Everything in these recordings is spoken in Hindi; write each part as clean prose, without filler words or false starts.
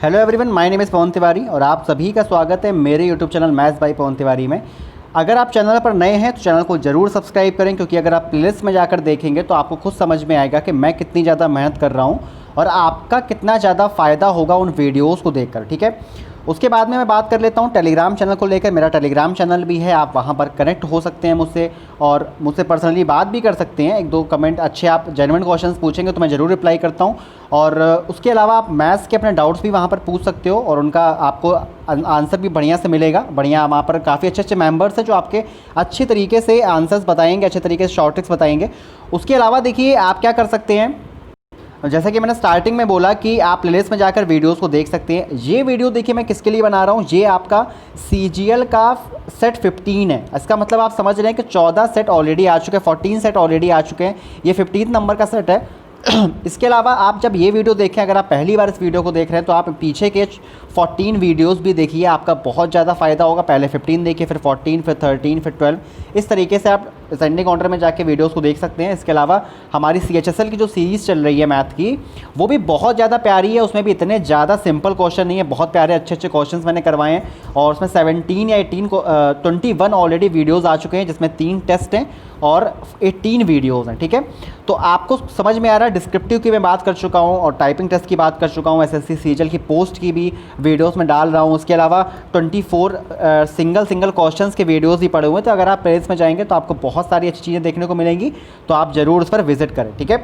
Hello everyone, my name is Pavan Tiwari और आप सभी का स्वागत है मेरे YouTube channel maths by Pavan Tiwari में। अगर आप चैनल पर नए हैं तो चैनल को ज़रूर सब्सक्राइब करें, क्योंकि अगर आप प्लेलिस्ट में जाकर देखेंगे तो आपको खुद समझ में आएगा कि मैं कितनी ज़्यादा मेहनत कर रहा हूँ और आपका कितना ज़्यादा फ़ायदा होगा उन वीडियोज़ को देखकर। ठीक है, उसके बाद में मैं बात कर लेता हूँ टेलीग्राम चैनल को लेकर। मेरा टेलीग्राम चैनल भी है, आप वहाँ पर कनेक्ट हो सकते हैं मुझसे और मुझसे पर्सनली बात भी कर सकते हैं। एक दो कमेंट अच्छे आप जेन्युइन क्वेश्चंस पूछेंगे तो मैं ज़रूर रिप्लाई करता हूँ। और उसके अलावा आप मैथ्स के अपने डाउट्स भी वहाँ पर पूछ सकते हो और उनका आपको आंसर भी बढ़िया से मिलेगा। बढ़िया, वहाँ पर काफ़ी अच्छे अच्छे मेंबर्स हैं जो आपके अच्छे तरीके से आंसर्स बताएंगे, अच्छे तरीके से शॉर्ट ट्रिक्स बताएंगे। उसके अलावा देखिए आप क्या कर सकते हैं, जैसा कि मैंने स्टार्टिंग में बोला कि आप प्लेलिस्ट में जाकर वीडियोस को देख सकते हैं। ये वीडियो देखिए मैं किसके लिए बना रहा हूँ, ये आपका CGL का सेट 15 है। इसका मतलब आप समझ रहे हैं कि 14 सेट ऑलरेडी आ चुके हैं, 14 सेट ऑलरेडी आ चुके हैं। ये 15 नंबर का सेट है। इसके अलावा आप जब ये वीडियो देखें, अगर आप पहली बार इस वीडियो को देख रहे हैं तो आप पीछे के 14 वीडियोस भी देखिए, आपका बहुत ज़्यादा फ़ायदा होगा। पहले 15 देखिए, फिर 14, फिर 13, फिर 12। इस तरीके से आप असेंडिंग ऑर्डर में जाके वीडियोस को देख सकते हैं। इसके अलावा हमारी CHSL की जो सीरीज़ चल रही है मैथ की, वो भी बहुत ज़्यादा प्यारी है। उसमें भी इतने ज़्यादा सिंपल क्वेश्चन नहीं है, बहुत प्यारे अच्छे अच्छे क्वेश्चन मैंने करवाए हैं। और उसमें 17 या 18 को 21 ऑलरेडी वीडियोज़ आ चुके हैं, जिसमें 3 टेस्ट हैं और 18 वीडियोज़ हैं। ठीक है, तो आपको समझ में आ रहा है। डिस्क्रिप्टिव की मैं बात कर चुका हूँ और टाइपिंग टेस्ट की बात कर चुका हूँ। SSC CGL की पोस्ट की भी वीडियोस में डाल रहा हूँ। उसके अलावा 24 सिंगल क्वेश्चंस के वीडियोस भी पड़े हुए हैं। तो अगर आप प्लेलिस्ट में जाएंगे तो आपको बहुत सारी अच्छी चीज़ें देखने को मिलेंगी, तो आप ज़रूर उस पर विजिट करें। ठीक है,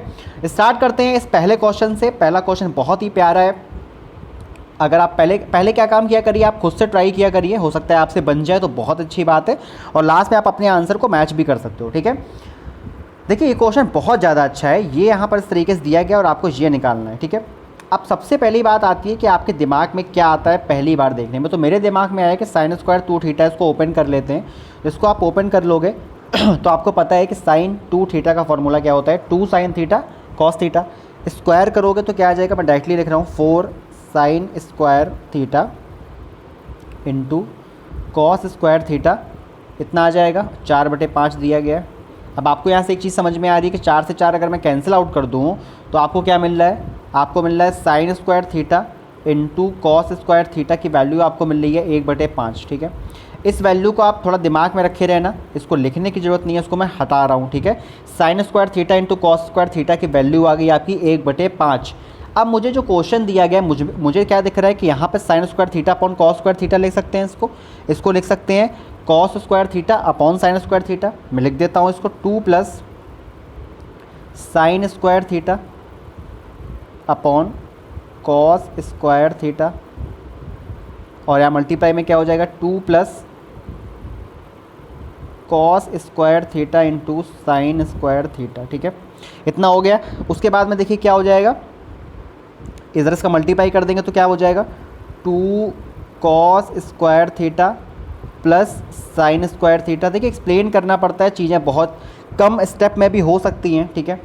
स्टार्ट करते हैं इस पहले क्वेश्चन से। पहला क्वेश्चन बहुत ही प्यारा है। अगर आप पहले क्या काम किया करिए, आप खुद से ट्राई किया करिए, हो सकता है आपसे बन जाए तो बहुत अच्छी बात है। और लास्ट में आप अपने आंसर को मैच भी कर सकते हो। ठीक है, देखिए ये क्वेश्चन बहुत ज़्यादा अच्छा है। ये यहाँ पर इस तरीके से दिया गया और आपको ये निकालना है। ठीक है, अब सबसे पहली बात आती है कि आपके दिमाग में क्या आता है पहली बार देखने में। तो मेरे दिमाग में आया कि साइन स्क्वायर 2 थीटा, इसको ओपन कर लेते हैं। इसको आप ओपन कर लोगे तो आपको पता है कि साइन 2 थीटा का फॉर्मूला क्या होता है, 2 sine theta cos theta. Square करोगे तो क्या आ जाएगा, मैं डायरेक्टली लिख रहा हूँ 4 sine square theta into cos square theta, इतना आ जाएगा। 4/5 दिया गया है। अब आपको यहाँ से एक चीज़ समझ में आ रही है कि 4 से 4 अगर मैं कैंसिल आउट कर दूँ तो आपको क्या मिल रहा है, आपको मिल रहा है sine square theta into cos square theta की वैल्यू आपको मिल रही है 1/5। ठीक है, इस वैल्यू को आप थोड़ा दिमाग में रखे रहना, इसको लिखने की ज़रूरत नहीं है, इसको मैं हटा रहा हूँ। ठीक है, sine square theta into cos square theta की वैल्यू आ गई आपकी 1/5। अब मुझे जो क्वेश्चन दिया गया है, मुझे क्या दिख रहा है कि यहाँ पे sine square theta upon cos square theta लिख सकते हैं। इसको लिख सकते हैं cos square theta upon sine square theta. मैं लिख देता हूँ इसको 2 plus sine square theta upon cos square theta, और यहाँ मल्टीप्लाई में क्या हो जाएगा 2 plus cos square theta into sine square theta. ठीक है, इतना हो गया। उसके बाद में देखिए क्या हो जाएगा, इधर इसका मल्टीप्लाई कर देंगे तो क्या हो जाएगा 2 cos square theta plus sine square theta. देखिए एक्सप्लेन करना पड़ता है, चीज़ें बहुत कम स्टेप में भी हो सकती हैं। ठीक है,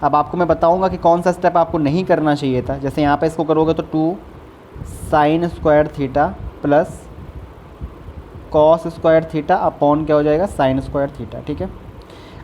अब आपको मैं बताऊंगा कि कौन सा स्टेप आपको नहीं करना चाहिए था। जैसे यहाँ पे इसको करोगे तो 2 sine square theta plus cos square theta upon क्या हो जाएगा साइन स्क्वायर थीटा। ठीक है,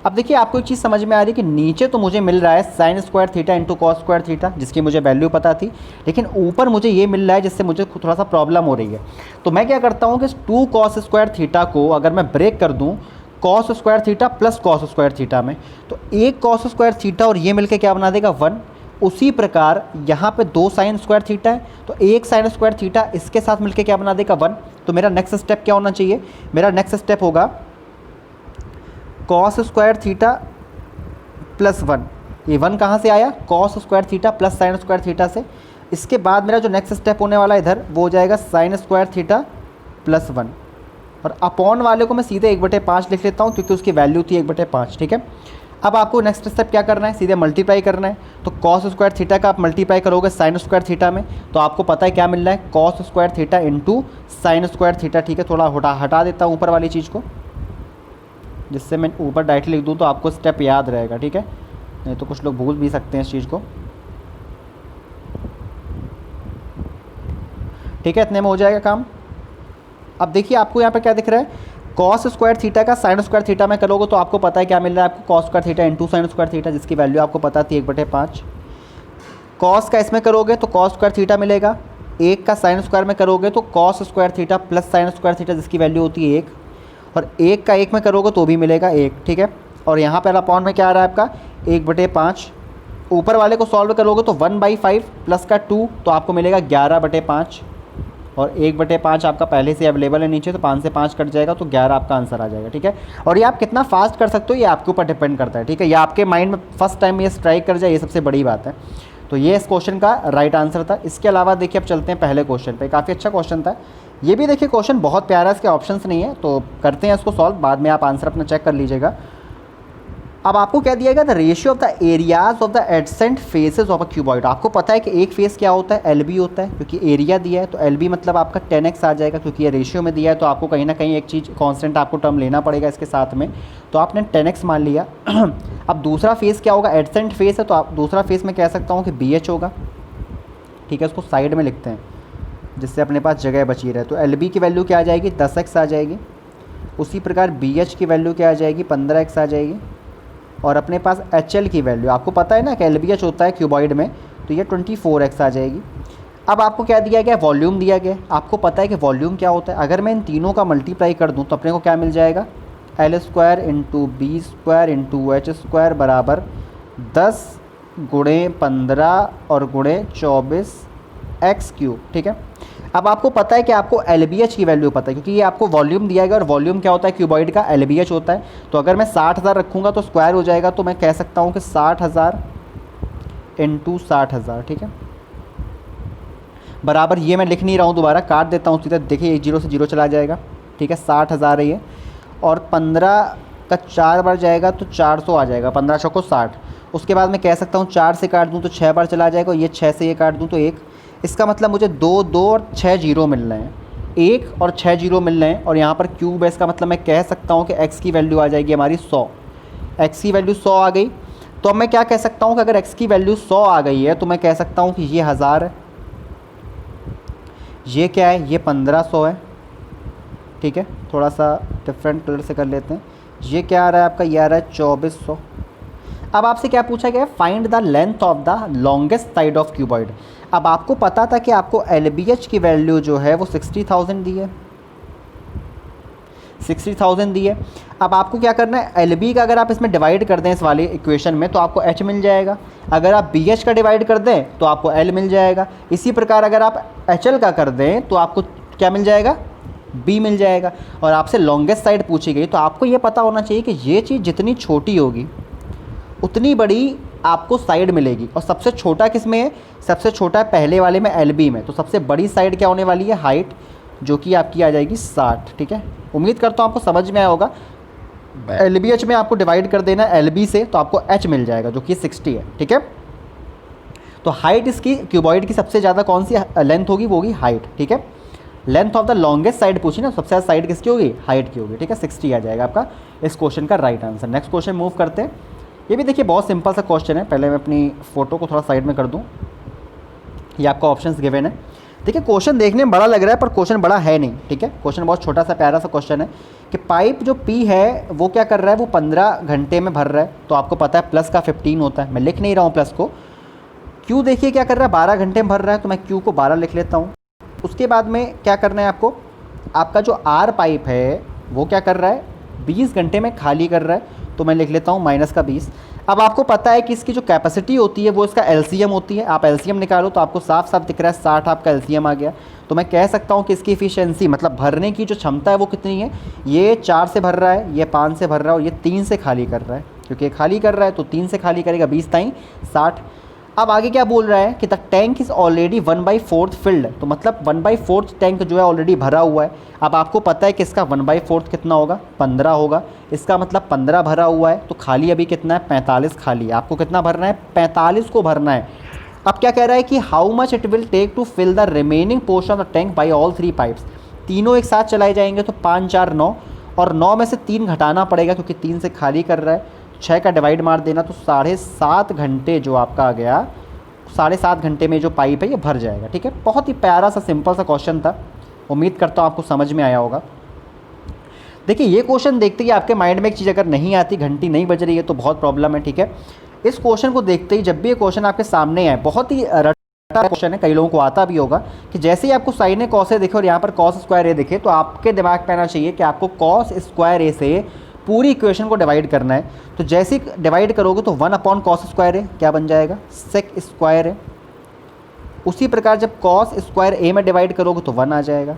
अब देखिए आपको एक चीज़ समझ में आ रही है कि नीचे तो मुझे मिल रहा है sine square theta into cos square theta, जिसकी मुझे वैल्यू पता थी, लेकिन ऊपर मुझे ये मिल रहा है जिससे मुझे थोड़ा सा प्रॉब्लम हो रही है। तो मैं क्या करता हूँ कि 2 कॉस स्क्वायर थीटा को अगर मैं ब्रेक कर दूँ cos square theta plus cos square theta में, तो एक कॉस स्क्वायर थीटा और ये मिलकर क्या बना देगा 1। उसी प्रकार यहाँ पे 2 साइन स्क्वायर थीटा है तो एक साइन स्क्वायर थीटा इसके साथ मिलकर क्या बना देगा 1। तो मेरा नेक्स्ट स्टेप क्या होना चाहिए, मेरा नेक्स्ट स्टेप होगा कॉस स्क्वायर थीटा प्लस 1। ये 1 कहाँ से आया, cos square theta plus sine square theta से। इसके बाद मेरा जो नेक्स्ट स्टेप होने वाला है इधर वो हो जाएगा साइन स्क्वायर थीटा प्लस 1, और अपॉन वाले को मैं सीधे 1/5 लिख लेता हूँ क्योंकि उसकी वैल्यू थी 1/5। ठीक है, अब आपको नेक्स्ट स्टेप क्या करना है, सीधे मल्टीप्लाई करना है। तो कॉस स्क्वायर थीटा का आप मल्टीप्लाई करोगे साइन स्क्वायर थीटा में, तो आपको पता है क्या मिल रहा है cos square theta into sine square theta. ठीक है, थोड़ा हटा देता हूँ ऊपर वाली चीज़ को, जिससे मैं ऊपर डायरेक्टली लिख दूँ तो आपको स्टेप याद रहेगा। ठीक है, नहीं तो कुछ लोग भूल भी सकते हैं इस चीज़ को। ठीक है, इतने में हो जाएगा काम। अब देखिए आपको यहाँ पे क्या दिख रहा है, कॉस स्क्वायर थीटा का साइन स्क्वायर थीटा में करोगे तो आपको पता है क्या मिल रहा है आपको cos square theta into sine square theta, जिसकी वैल्यू आपको पता थी 1/5। कॉस का इसमें करोगे तो कॉस स्क्वायर थीटा मिलेगा 1 का साइन स्क्वायर में करोगे तो cos square theta plus sine square theta, जिसकी वैल्यू होती है 1, और 1 का 1 में करोगे तो भी मिलेगा 1, ठीक है। और यहाँ पर अपॉन में क्या आ रहा है आपका 1/5। ऊपर वाले को सॉल्व करोगे तो 1/5 प्लस का 2 तो आपको मिलेगा 11/5, और 1/5 आपका पहले से अवेलेबल है नीचे, तो 5 से 5 कट जाएगा तो 11 आपका आंसर आ जाएगा, ठीक है। और ये आप कितना फास्ट कर सकते हो ये आपके ऊपर डिपेंड करता है, ठीक है। ये आपके माइंड में फर्स्ट टाइम ये स्ट्राइक कर जाए, ये सबसे बड़ी बात है। तो ये इस क्वेश्चन का राइट आंसर था। इसके अलावा देखिए अब चलते हैं पहले क्वेश्चन पे, काफ़ी अच्छा क्वेश्चन था ये भी। देखिए क्वेश्चन बहुत प्यारा है, इसके ऑप्शंस नहीं है, तो करते हैं इसको सॉल्व, बाद में आप आंसर अपना चेक कर लीजिएगा। अब आपको क्या दिया गया, the ratio of the areas of the AdSense faces of a cuboid. आपको पता है कि एक फेस क्या होता है, एलबी होता है, क्योंकि एरिया दिया है तो एलबी मतलब आपका 10x आ जाएगा, क्योंकि ये रेशियो में दिया है तो आपको कहीं ना कहीं एक चीज़ कांस्टेंट आपको टर्म लेना पड़ेगा इसके साथ में, तो आपने 10x मान लिया। अब दूसरा फेस क्या होगा, एडसेंट फेस है तो आप दूसरा फेस में कह सकता हूँ कि BH होगा, ठीक है। उसको साइड में लिखते हैं जिससे अपने पास जगह बची रहे। तो LB की वैल्यू क्या आ जाएगी, 10x आ जाएगी। उसी प्रकार BH की वैल्यू क्या आ जाएगी, 15x आ जाएगी। और अपने पास HL की वैल्यू आपको पता है ना कि LBH होता है क्यूबॉइड में, तो ये 24x आ जाएगी। अब आपको क्या दिया गया, वॉल्यूम दिया गया। आपको पता है कि वॉल्यूम क्या होता है, अगर मैं इन तीनों का मल्टीप्लाई कर दूं तो अपने को क्या मिल जाएगा, L² × B² × H² बराबर 10 × 15 और × 24x³, ठीक है। अब आपको पता है कि आपको LBH की वैल्यू पता है, क्योंकि ये आपको वॉल्यूम दिया गया और वॉल्यूम क्या होता है क्यूबॉइड का, LBH होता है। तो अगर मैं 60,000 रखूँगा तो स्क्वायर हो जाएगा, तो मैं कह सकता हूँ कि 60,000 × 60,000, ठीक है, बराबर ये मैं लिख नहीं रहा हूँ, दोबारा काट देता हूँ सीधा। देखिए एक 0 से 0 चला जाएगा, ठीक है, 60,000 है ये, और 15 का 4 बार जाएगा तो 400 आ जाएगा, 15 चौको 60। उसके बाद मैं कह सकता हूँ 4 से काट दूँ तो 6 बार चला जाएगा, ये 6 से ये काट दूँ तो 1। इसका मतलब मुझे 2 2 और 6 0 मिल रहे हैं, 1 और 6 0 मिल रहे हैं, और यहाँ पर क्यूब है, इसका मतलब मैं कह सकता हूँ कि x की वैल्यू आ जाएगी हमारी 100। x की वैल्यू 100 आ गई, तो अब मैं क्या कह सकता हूँ कि अगर x की वैल्यू 100 आ गई है तो मैं कह सकता हूँ कि ये 1000 है, ये क्या है, ये 1500 है, ठीक है। थोड़ा सा डिफरेंट कलर से कर लेते हैं। ये क्या आ रहा है आपका, ये आ रहा है 2400। अब आपसे क्या पूछा गया है, find the length of the longest side of cuboid. अब आपको पता था कि आपको LBH की वैल्यू जो है वो 60,000 दी है, 60,000 दी है। अब आपको क्या करना है, LB का अगर आप इसमें डिवाइड कर दें इस वाले इक्वेशन में तो आपको H मिल जाएगा। अगर आप BH का डिवाइड कर दें तो आपको L मिल जाएगा। इसी प्रकार अगर आप HL का कर दें तो आपको क्या मिल जाएगा, B मिल जाएगा। और आपसे लॉन्गेस्ट साइड पूछी गई तो आपको ये पता होना चाहिए कि ये चीज़ जितनी छोटी होगी उतनी बड़ी आपको साइड मिलेगी। और सबसे छोटा किस में है, सबसे छोटा है पहले वाले में, LB में। तो सबसे बड़ी साइड क्या होने वाली है, हाइट, जो कि आपकी आ जाएगी 60, ठीक है। उम्मीद करता हूँ आपको समझ में आया होगा। LBH में आपको डिवाइड कर देना LB से तो आपको H मिल जाएगा जो कि 60 है, ठीक है। तो हाइट इसकी क्यूबॉइड की सबसे ज़्यादा कौन सी लेंथ होगी, वो होगी हाइट, ठीक है। Length of the longest side पूछी ना, सबसे ज़्यादा साइड किसकी होगी, हाइट की होगी, ठीक है। 60 आ जाएगा आपका इस क्वेश्चन का right answer. Next question move करते हैं। ये भी देखिए बहुत सिंपल सा क्वेश्चन है। पहले मैं अपनी फ़ोटो को थोड़ा साइड में कर दूँ, ये आपका ऑप्शंस गिवन है। देखिए क्वेश्चन देखने में बड़ा लग रहा है पर क्वेश्चन बड़ा है नहीं, ठीक है। क्वेश्चन बहुत छोटा सा प्यारा सा क्वेश्चन है कि पाइप जो P है वो क्या कर रहा है, वो 15 घंटे में भर रहा है। तो आपको पता है प्लस का 15 होता है, मैं लिख नहीं रहा हूँ प्लस को। Q देखिए क्या कर रहा है, 12 घंटे में भर रहा है, तो मैं Q को 12 लिख लेता हूँ। उसके बाद में क्या करना है आपको, आपका जो R पाइप है वो क्या कर रहा है, 20 घंटे में खाली कर रहा है, तो मैं लिख लेता हूँ माइनस का 20। अब आपको पता है कि इसकी जो कैपेसिटी होती है वो इसका LCM होती है। आप LCM निकालो तो आपको साफ साफ दिख रहा है 60 आपका LCM आ गया। तो मैं कह सकता हूँ कि इसकी एफिशिएंसी मतलब भरने की जो क्षमता है वो कितनी है, ये 4 से भर रहा है, ये 5 से भर रहा है और ये 3 से खाली कर रहा है। क्योंकि ये खाली कर रहा है तो 3 से खाली करेगा, 20 ताई 60। अब आगे क्या बोल रहा है कि the tank is already 1/4 field, तो मतलब 1/4 टैंक जो है ऑलरेडी भरा हुआ है। अब आपको पता है कि इसका 1/4 कितना होगा, 15 होगा। इसका मतलब 15 भरा हुआ है, तो खाली अभी कितना है, 45 खाली है। आपको कितना भरना है, 45 को भरना है। अब क्या कह रहा है कि how much it will take to fill the remaining portion of the tank by all 3 pipes. तीनों एक साथ चलाए जाएंगे तो 5 4 9, और 9 में से 3 घटाना पड़ेगा क्योंकि 3 से खाली कर रहा है। 6 का डिवाइड मार देना तो 7.5 घंटे जो आपका आ गया, 7.5 घंटे में जो पाइप है ये भर जाएगा, ठीक है। बहुत ही प्यारा सा सिंपल सा क्वेश्चन था, उम्मीद करता हूँ आपको समझ में आया होगा। देखिए ये क्वेश्चन देखते ही आपके माइंड में एक चीज़ अगर नहीं आती, घंटी नहीं बज रही है तो बहुत प्रॉब्लम है, ठीक है। इस क्वेश्चन को देखते ही जब भी ये क्वेश्चन आपके सामने आए, बहुत ही रटा क्वेश्चन है, कई लोगों को आता भी होगा कि जैसे ही आपको साइन ए कॉस ए दिखे और यहाँ पर कॉस स्क्वायर ए दिखे तो आपके दिमाग में आना चाहिए कि आपको कॉस स्क्वायर ए से पूरी इक्वेशन को डिवाइड करना है। तो जैसे ही डिवाइड करोगे तो 1/cos स्क्वायर ए क्या बन जाएगा, सेक स्क्वायर ए। उसी प्रकार जब कॉस स्क्वायर ए में डिवाइड करोगे तो 1 आ जाएगा।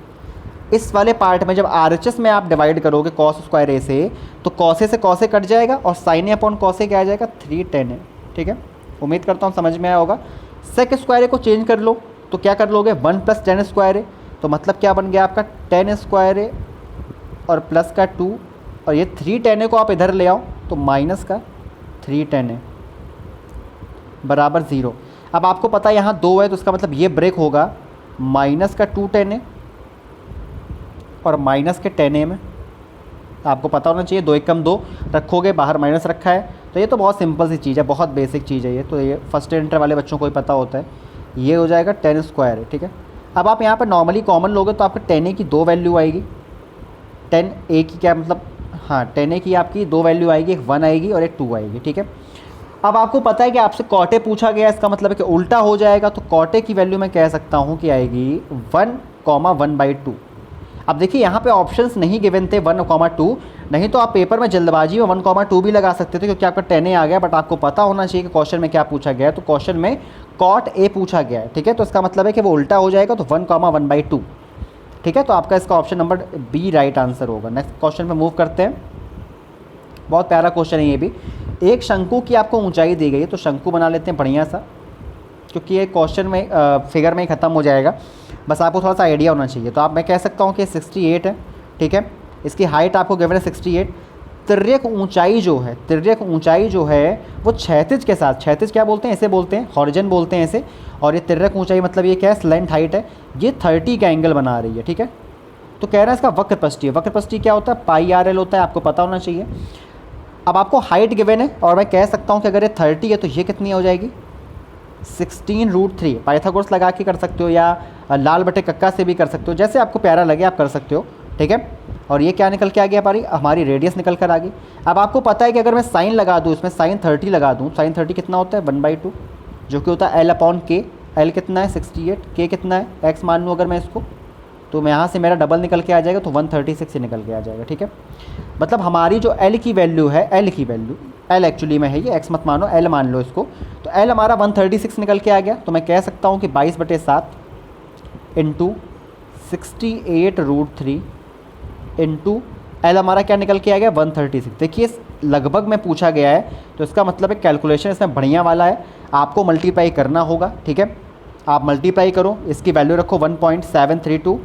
इस वाले पार्ट में जब RHS में आप डिवाइड करोगे कॉस स्क्वायर ए से तो कॉस ए से कॉस ए कट जाएगा और sign A upon cos A क्या आ जाएगा, 3tan ए। ठीक है, उम्मीद करता हूँ समझ में आया होगा। सेक स्क्वायर ए को चेंज कर लो तो क्या कर लोगे, 1 + tan स्क्वायर ए। तो मतलब क्या बन गया आपका, tan स्क्वायर ए और प्लस का 2 और ये 3tan ए को आप इधर ले आओ तो माइनस का 3tan ए बराबर 0। अब आपको पता है यहाँ 2 है तो इसका मतलब ये ब्रेक होगा माइनस का 2tan ए और माइनस के tan ए में। आपको पता होना चाहिए 2 एकम 2 रखोगे, बाहर माइनस रखा है। तो ये तो बहुत सिंपल सी चीज़ है, बहुत बेसिक चीज़ है ये, तो ये फर्स्ट इंटर वाले बच्चों को ही पता होता है। ये हो जाएगा tan स्क्वायर है। ठीक है, अब आप यहाँ पर नॉर्मली कॉमन लोगे तो आपका tan ए की 2 वैल्यू आएगी। tan ए की क्या मतलब, हाँ tan ए की आपकी 2 वैल्यू आएगी, एक 1 आएगी और एक 2 आएगी। ठीक है, अब आपको पता है कि आपसे cot ए पूछा गया, इसका मतलब है कि उल्टा हो जाएगा। तो cot ए की वैल्यू मैं कह सकता हूँ कि आएगी 1,1/2। अब देखिए यहाँ पे ऑप्शंस नहीं गिवन थे 1,2, नहीं तो आप पेपर में जल्दबाजी में 1,2 भी लगा सकते थे क्योंकि आपका tan ए आ गया। बट आपको पता होना चाहिए कि क्वेश्चन में क्या पूछा गया है। तो क्वेश्चन में cot ए पूछा गया है। ठीक है, तो इसका मतलब है कि वो उल्टा हो जाएगा, तो 1,1/2। ठीक है, तो आपका इसका option number B right answer होगा। नेक्स्ट क्वेश्चन पे मूव करते हैं। बहुत प्यारा क्वेश्चन है ये भी। एक शंकु की आपको ऊंचाई दी गई है, तो शंकु बना लेते हैं बढ़िया सा, क्योंकि ये क्वेश्चन में फिगर में ही ख़त्म हो जाएगा। बस आपको थोड़ा सा आइडिया होना चाहिए। तो आप मैं कह सकता हूँ कि 68 है। ठीक है, इसकी हाइट आपको गिवन है 68। तिर्यक ऊंचाई जो है वो क्षैतिज के साथ, क्षैतिज क्या बोलते हैं, इसे बोलते हैं हॉरिजन बोलते हैं इसे। और ये तिर्यक ऊंचाई मतलब ये क्या है, स्लेंट हाइट है, ये 30 का एंगल बना रही है। ठीक है, तो कह रहा है इसका वक्रपष्टीय, वक्रपष्टीय क्या होता है, πr l होता है, आपको पता होना चाहिए। अब आपको हाइट गिवन है और मैं कह सकता हूँ कि अगर ये 30 है तो ये कितनी हो जाएगी, 16√3। पाइथागोरस लगा के कर सकते हो या लाल बटे कक्का से भी कर सकते हो, जैसे आपको प्यारा लगे आप कर सकते हो। ठीक है, और ये क्या निकल के आ गया, हमारी रेडियस निकल कर आ गई। अब आपको पता है कि अगर मैं साइन लगा दूँ, इसमें sin 30 लगा दूँ, sin 30 कितना होता है 1/2, जो कि होता है l/k। l कितना है 68, k कितना है, x मान लूँ अगर मैं इसको, तो मैं यहाँ से मेरा डबल निकल के आ जाएगा, तो 136 से निकल के आ जाएगा। ठीक है, मतलब हमारी जो l की वैल्यू है, l की वैल्यू, l एक्चुअली में है ये, x मत मानो, l मान लो इसको, तो l हमारा 136 निकल के आ गया। तो मैं कह सकता हूँ कि 22/7 इंटू 68√3 इंटू l हमारा क्या निकल के आ गया 136। देखिए लगभग में पूछा गया है, तो इसका मतलब है कैलकुलेशन इसमें बढ़िया वाला है, आपको मल्टीप्लाई करना होगा। ठीक है, आप मल्टीप्लाई करो, इसकी वैल्यू रखो 1.732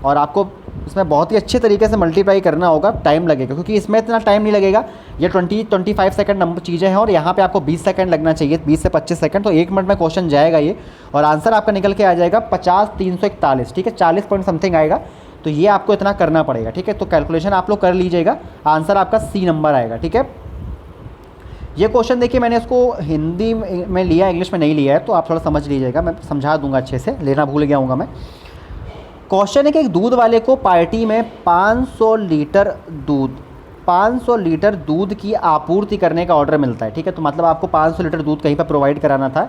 और आपको इसमें बहुत ही अच्छे तरीके से मल्टीप्लाई करना होगा। टाइम लगेगा क्योंकि इसमें इतना टाइम नहीं लगेगा, ये 25 सेकंड नंबर चीज़ें हैं और यहाँ पे आपको 20 सेकंड लगना चाहिए, 20 से 25 सेकंड, तो 1 मिनट में क्वेश्चन जाएगा ये। और आंसर आपका निकल के आ जाएगा 50,341। ठीक है, 40 पॉइंट समथिंग आएगा, तो ये आपको इतना करना पड़ेगा। ठीक है, तो कैलकुलेशन आप लोग कर लीजिएगा, आंसर आपका सी नंबर आएगा। ठीक है, ये क्वेश्चन देखिए मैंने इसको हिंदी में लिया, इंग्लिश में नहीं लिया है, तो आप थोड़ा समझ लीजिएगा, मैं समझा दूंगा अच्छे से, लेना भूल गया हूँ मैं। क्वेश्चन है कि एक दूध वाले को पार्टी में 500 लीटर दूध की आपूर्ति करने का ऑर्डर मिलता है। ठीक है, तो मतलब आपको 500 लीटर दूध कहीं पर प्रोवाइड कराना था।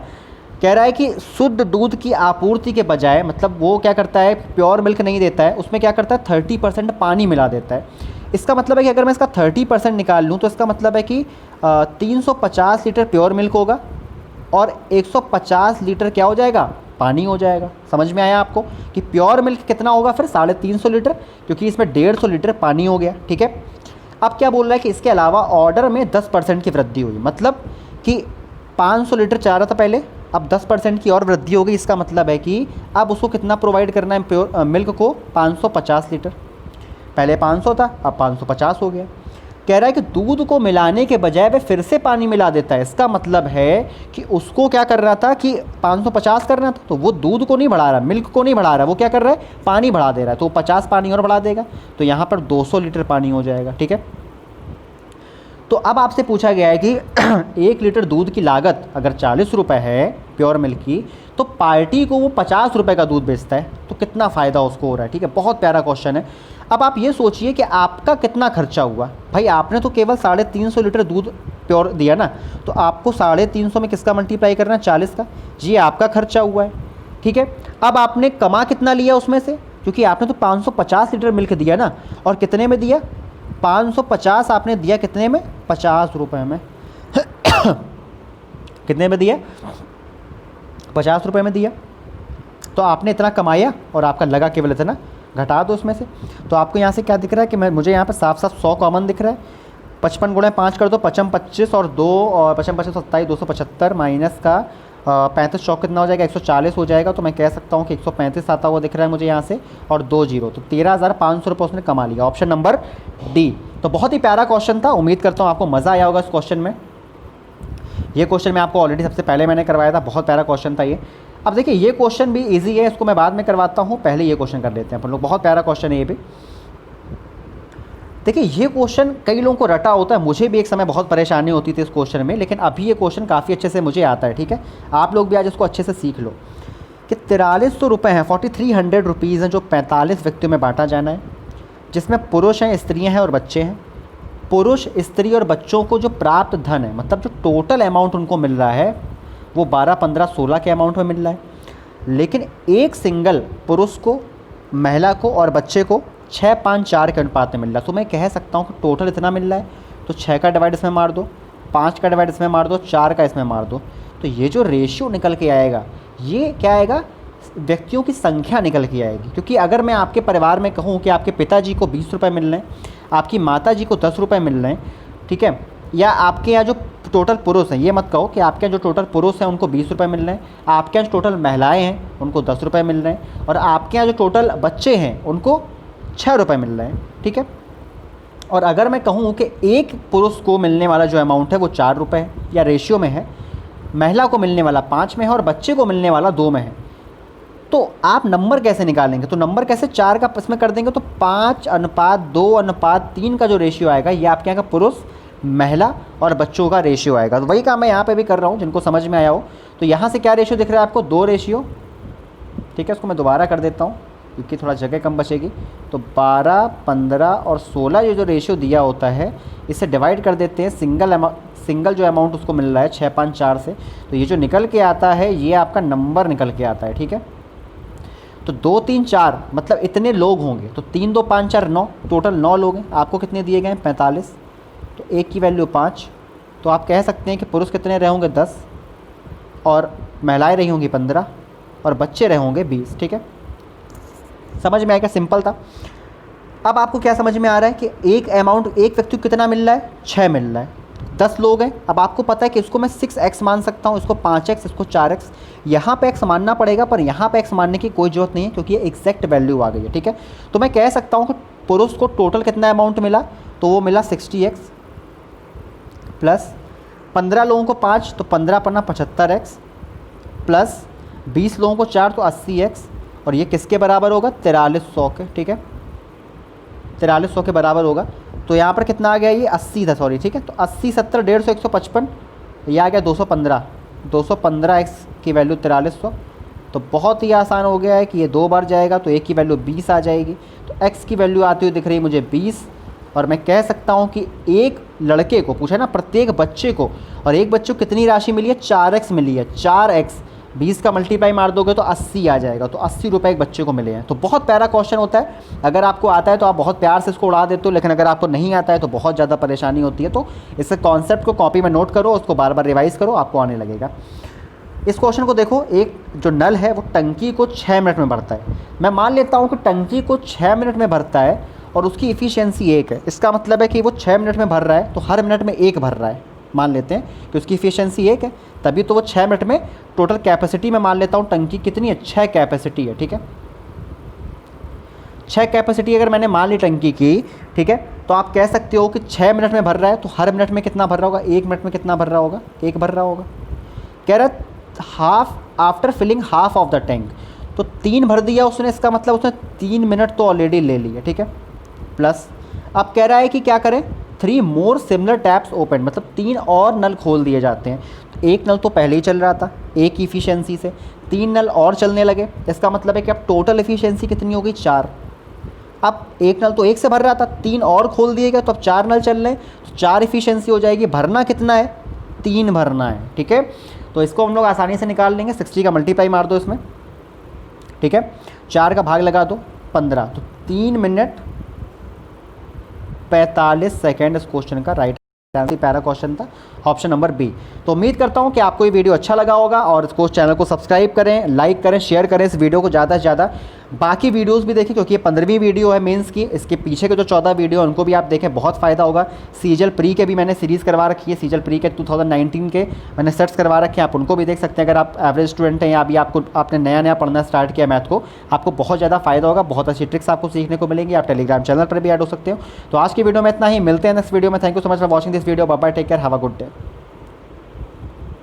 कह रहा है कि शुद्ध दूध की आपूर्ति के बजाय, मतलब वो क्या करता है, प्योर मिल्क नहीं देता है, उसमें क्या करता है 30% पानी मिला देता है। इसका मतलब है कि अगर मैं इसका 30% निकाल लूँ तो इसका मतलब है कि 350 लीटर प्योर मिल्क होगा और 150 लीटर क्या हो जाएगा, पानी हो जाएगा। समझ में आया आपको कि प्योर मिल्क कितना होगा फिर 350 लीटर, क्योंकि इसमें 150 लीटर पानी हो गया। ठीक है, अब क्या बोल रहा है कि इसके अलावा ऑर्डर में 10% की वृद्धि हुई, मतलब कि 500 लीटर चाह रहा था पहले, अब 10% की और वृद्धि हो गई। इसका मतलब है कि अब उसको कितना प्रोवाइड करना है प्योर मिल्क को, 550 लीटर। पहले 500 था, अब 550 हो गया। कह रहा है कि दूध को मिलाने के बजाय वह फिर से पानी मिला देता है। इसका मतलब है कि उसको क्या कर रहा था कि 550 करना था, तो वो दूध को नहीं बढ़ा रहा, मिल्क को नहीं बढ़ा रहा, वो क्या कर रहा है, पानी बढ़ा दे रहा है, तो 50 पानी और बढ़ा देगा, तो यहाँ पर 200 लीटर पानी हो जाएगा। ठीक है, तो अब आपसे पूछा गया है कि 1 लीटर दूध की लागत अगर 40 रुपये है प्योर मिल्क की, तो पार्टी को वो 50 रुपये का दूध बेचता है, तो कितना फ़ायदा उसको हो रहा है। ठीक है, बहुत प्यारा क्वेश्चन है। अब आप ये सोचिए कि आपका कितना खर्चा हुआ। भाई आपने तो केवल 350 लीटर दूध प्योर दिया ना, तो आपको 350 में किसका मल्टीप्लाई करना है, 40 का। जी आपका खर्चा हुआ है। ठीक है। अब आपने कमा कितना लिया उसमें से, क्योंकि आपने तो 550 लीटर मिल्क दिया ना, और कितने में दिया, 550 आपने दिया कितने में, 50 रुपये में कितने में दिया, 50 रुपये में दिया। तो आपने इतना कमाया और आपका लगा केवल इतना, घटा दो उसमें से। तो आपको यहाँ से क्या दिख रहा है कि मुझे यहाँ पे साफ साफ 100 कॉमन दिख रहा है। 55 गुणा 5 कर दो, 55 25 और 2 और 55 25 27 275 माइनस का 35 चौक कितना हो जाएगा, 140 हो जाएगा। तो मैं कह सकता हूँ कि 135 आता हुआ दिख रहा है मुझे यहाँ से, और 2 जीरो, तो 13,500 रुपये उसने कमा लिया। Option number D. तो बहुत ही प्यारा क्वेश्चन था, उम्मीद करता हूँ आपको मज़ा आया होगा इस क्वेश्चन में। ये क्वेश्चन मैं आपको ऑलरेडी सबसे पहले मैंने करवाया था, बहुत प्यारा क्वेश्चन था ये। अब देखिए ये क्वेश्चन भी इजी है, इसको मैं बाद में करवाता हूँ, पहले ये क्वेश्चन कर लेते हैं अपन लोग। बहुत प्यारा क्वेश्चन है ये भी। देखिए ये क्वेश्चन कई लोगों को रटा होता है, मुझे भी एक समय बहुत परेशानी होती थी इस क्वेश्चन में, लेकिन अभी ये क्वेश्चन काफ़ी अच्छे से मुझे आता है। ठीक है, आप लोग भी आज इसको अच्छे से सीख लो कि 4300 रुपये हैं, 4300 रुपीज़ हैं, जो 45 व्यक्तियों में बांटा जाना है, जिसमें पुरुष हैं, स्त्रियाँ हैं और बच्चे हैं। पुरुष, स्त्री और बच्चों को जो प्राप्त धन है, मतलब जो टोटल अमाउंट उनको मिल रहा है, वो 12, 15, 16 के अमाउंट में मिल रहा है। लेकिन एक सिंगल पुरुष को, महिला को और बच्चे को 6, 5, 4 के अनुपात में मिल रहा है। तो मैं कह सकता हूँ कि टोटल इतना मिल रहा है, तो 6 का डिवाइड इसमें मार दो, 5 का डिवाइड इसमें मार दो, 4 का इसमें मार दो। तो ये जो रेशियो निकल के आएगा, ये क्या आएगा, व्यक्तियों की संख्या निकल के आएगी। क्योंकि अगर मैं आपके परिवार में कहूँ कि आपके पिताजी को 20 रुपये मिल रहे हैं, आपकी माता जी को 10 रुपये मिल रहे हैं, ठीक है, या आपके यहाँ जो टोटल पुरुष हैं, ये मत कहो कि आपके यहाँ जो टोटल पुरुष हैं उनको 20 रुपये मिल रहे हैं, आपके यहाँ जो टोटल महिलाएं हैं उनको 10 रुपये मिल रहे हैं, और आपके यहाँ जो टोटल बच्चे हैं उनको 6 रुपये मिल रहे हैं। ठीक है, और अगर मैं कहूँ कि एक पुरुष को मिलने वाला जो अमाउंट है वो 4 रुपये है, या रेशियो में है, महिला को मिलने वाला 5 में है और बच्चे को मिलने वाला 2 में है, तो आप नंबर कैसे निकालेंगे, तो नंबर कैसे 4 का इसमें कर देंगे, तो 5:2:3 का जो रेशियो आएगा, ये आपके यहाँ का पुरुष, महिला और बच्चों का रेशियो आएगा। तो वही काम मैं यहाँ पे भी कर रहा हूँ, जिनको समझ में आया हो। तो यहाँ से क्या रेशियो दिख रहा है आपको, 2 रेशियो। ठीक है, इसको मैं दोबारा कर देता हूँ क्योंकि थोड़ा जगह कम बचेगी। तो 12, 15 और 16 ये जो रेशियो दिया होता है, इससे डिवाइड कर देते हैं सिंगल जो अमाउंट उसको मिल रहा है 6, 5, 4 से। तो ये जो निकल के आता है, ये आपका नंबर निकल के आता है। ठीक है, तो 2, 3, 4 मतलब इतने लोग होंगे, तो 3, 2, 5, 4, 9, टोटल 9 लोग हैं। आपको कितने दिए गए हैं, 45, तो एक की वैल्यू 5। तो आप कह सकते हैं कि पुरुष कितने रहे होंगे, 10, और महिलाएं रही होंगी 15, और बच्चे रहे होंगे 20। ठीक है, समझ में आएगा, सिंपल था। अब आपको क्या समझ में आ रहा है कि एक अमाउंट, एक व्यक्ति को कितना मिल रहा है, 6 मिल रहा है, 10 लोग हैं। अब आपको पता है कि इसको मैं 6x मान सकता हूँ, इसको 5x, इसको 4x। यहाँ पे x मानना पड़ेगा, पर यहाँ पे x मानने की कोई ज़रूरत नहीं है क्योंकि ये एग्जैक्ट वैल्यू आ गई है। ठीक है, तो मैं कह सकता हूँ कि पुरुष को टोटल कितना अमाउंट मिला, तो वो मिला 60x, प्लस 15 लोगों को 5, तो 15 पन्ना 75x, प्लस 20 लोगों को 4, तो 80x, और ये किसके बराबर होगा, 4300 के। ठीक है, 4300 के बराबर होगा। तो यहाँ पर कितना आ गया, ये 80 था, सॉरी। ठीक है, तो 80, 70, 150, 155, ये आ गया 215, 215x की वैल्यू 4300। तो बहुत ही आसान हो गया है कि ये 2 बार जाएगा तो एक की वैल्यू 20 आ जाएगी। तो x की वैल्यू आती हुई दिख रही है मुझे 20, और मैं कह सकता हूँ कि एक लड़के को पूछा ना, प्रत्येक बच्चे को, और एक बच्चे को कितनी राशि मिली है, 4x मिली है। 4x 20 का मल्टीप्लाई मार दोगे तो 80 आ जाएगा। तो 80 रुपये एक बच्चे को मिले हैं। तो बहुत प्यारा क्वेश्चन होता है। अगर आपको आता है तो आप बहुत प्यार से इसको उड़ा देते हो, लेकिन अगर आपको नहीं आता है तो बहुत ज़्यादा परेशानी होती है। तो इस कॉन्सेप्ट को कॉपी में नोट करो, उसको बार बार रिवाइज़ करो, आपको आने लगेगा। इस क्वेश्चन को देखो, एक जो नल है वो टंकी को 6 मिनट में भरता है। मैं मान लेता हूँ कि टंकी को 6 मिनट में भरता है और उसकी इफ़िशियंसी 1 है। इसका मतलब है कि वो 6 मिनट में भर रहा है, तो हर मिनट में 1 भर रहा है। मान लेते हैं कि उसकी इफ़िशियंसी 1 है, तभी तो वो 6 मिनट में। टोटल कैपेसिटी में मान लेता हूँ टंकी कितनी है, 6 कैपेसिटी है। ठीक है, 6 कैपेसिटी अगर मैंने मान ली टंकी की, ठीक है, तो आप कह सकते हो कि 6 मिनट में भर रहा है, तो हर मिनट में कितना भर रहा होगा, 1 मिनट में कितना भर रहा होगा, 1 भर रहा होगा। कह रहा half after filling half of the tank, तो 3 भर दिया उसने, इसका मतलब उसने 3 मिनट तो ऑलरेडी ले लिए। ठीक है, प्लस अब कह रहा है कि क्या करें, 3 मोर सिमिलर टैप्स ओपन, मतलब 3 और नल खोल दिए जाते हैं। तो एक नल तो पहले ही चल रहा था, एक की इफिशियंसी से 3 नल और चलने लगे। इसका मतलब है कि अब टोटल इफिशियंसी कितनी होगी, 4। अब एक नल तो 1 से भर रहा था, 3 और खोल दिए गए, तो अब 4 नल चल रहे हैं, तो 4 इफिशियंसी हो जाएगी। भरना कितना है, 3 भरना है। ठीक है, तो इसको हम लोग आसानी से निकाल लेंगे। 60 का मल्टीप्लाई मार दो इसमें, ठीक है। 4 का भाग लगा दो 15, तो 3 मिनट 45 सेकेंड इस क्वेश्चन का राइट आंसर पैरा क्वेश्चन था, ऑप्शन नंबर बी। तो उम्मीद करता हूँ कि आपको ये वीडियो अच्छा लगा होगा और इसको चैनल को सब्सक्राइब करें, लाइक करें, शेयर करें इस वीडियो को ज़्यादा से ज़्यादा। बाकी वीडियोस भी देखें क्योंकि ये 15वीं वीडियो है मेंस की, इसके पीछे के जो 14 वीडियो उनको भी आप देखें, बहुत फ़ायदा होगा। सीजल प्री के भी मैंने सीरीज़ करवा रखी है, सीजल प्री के 2019 के मैंने सेट्स करवा रखे हैं, आप उनको भी देख सकते हैं। अगर आप एवरेज स्टूडेंट हैं या अभी आपने नया पढ़ना स्टार्ट किया मैथ को, आपको बहुत ज़्यादा फ़ायदा होगा, बहुत अच्छी ट्रिक्स आपको सीखने को मिलेंगी। आप टेलीग्राम चैनल पर भी ऐड हो सकते हो। तो आज की वीडियो में इतना ही, मिलते हैं नेक्स्ट वीडियो में। Thank you so much for watching this video. Bye bye, take care, have a good day.